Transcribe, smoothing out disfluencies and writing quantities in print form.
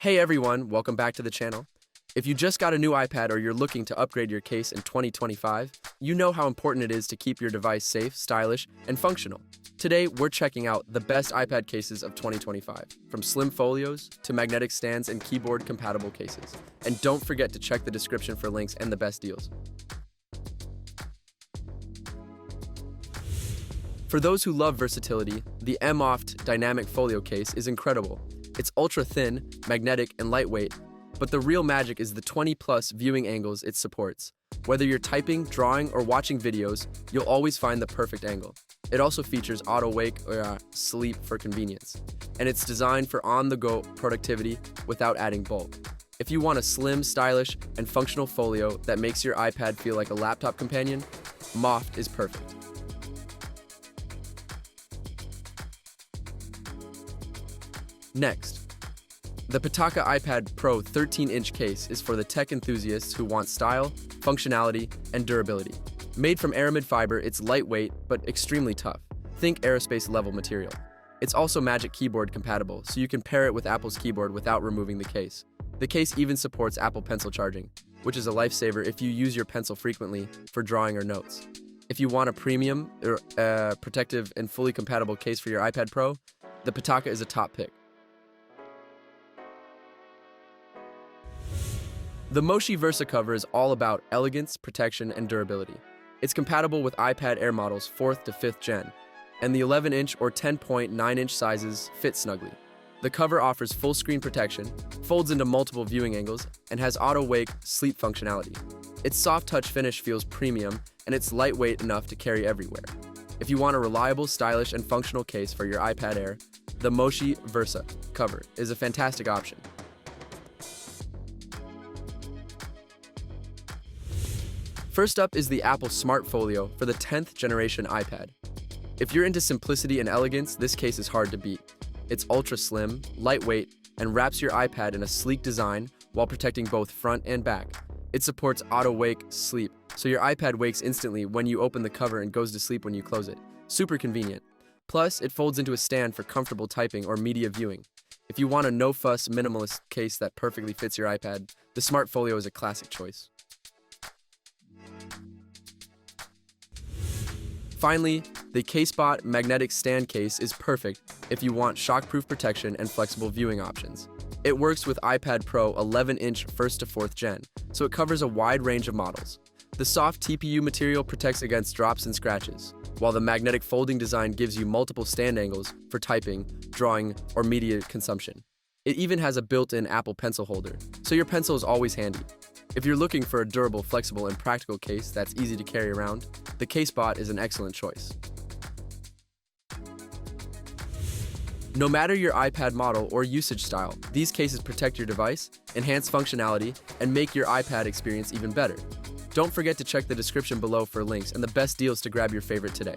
Hey everyone, welcome back to the channel. If you just got a new iPad or you're looking to upgrade your case in 2025, you know how important it is to keep your device safe, stylish, and functional. Today, we're checking out the best iPad cases of 2025, from slim folios to magnetic stands and keyboard-compatible cases. And don't forget to check the description for links and the best deals. For those who love versatility, the MOFT Dynamic Folio case is incredible. It's ultra-thin, magnetic, and lightweight, but the real magic is the 20-plus viewing angles it supports. Whether you're typing, drawing, or watching videos, you'll always find the perfect angle. It also features auto-wake or sleep for convenience, and it's designed for on-the-go productivity without adding bulk. If you want a slim, stylish, and functional folio that makes your iPad feel like a laptop companion, MOFT is perfect. Next, the Pitaka iPad Pro 13-inch case is for the tech enthusiasts who want style, functionality, and durability. Made from aramid fiber, it's lightweight but extremely tough. Think aerospace-level material. It's also Magic Keyboard compatible, so you can pair it with Apple's keyboard without removing the case. The case even supports Apple Pencil charging, which is a lifesaver if you use your pencil frequently for drawing or notes. If you want a premium, protective, and fully compatible case for your iPad Pro, the Pitaka is a top pick. The Moshi VersaCover is all about elegance, protection, and durability. It's compatible with iPad Air models 4th to 5th gen, and the 11-inch or 10.9-inch sizes fit snugly. The cover offers full screen protection, folds into multiple viewing angles, and has auto-wake sleep functionality. Its soft touch finish feels premium, and it's lightweight enough to carry everywhere. If you want a reliable, stylish, and functional case for your iPad Air, the Moshi VersaCover is a fantastic option. First up is the Apple Smart Folio for the 10th generation iPad. If you're into simplicity and elegance, this case is hard to beat. It's ultra slim, lightweight, and wraps your iPad in a sleek design while protecting both front and back. It supports auto-wake sleep, so your iPad wakes instantly when you open the cover and goes to sleep when you close it. Super convenient. Plus, it folds into a stand for comfortable typing or media viewing. If you want a no-fuss, minimalist case that perfectly fits your iPad, the Smart Folio is a classic choice. Finally, the CaseBot magnetic stand case is perfect if you want shockproof protection and flexible viewing options. It works with iPad Pro 11-inch 1st to 4th gen, so it covers a wide range of models. The soft TPU material protects against drops and scratches, while the magnetic folding design gives you multiple stand angles for typing, drawing, or media consumption. It even has a built-in Apple Pencil holder, so your pencil is always handy. If you're looking for a durable, flexible, and practical case that's easy to carry around, the CaseBot is an excellent choice. No matter your iPad model or usage style, these cases protect your device, enhance functionality, and make your iPad experience even better. Don't forget to check the description below for links and the best deals to grab your favorite today.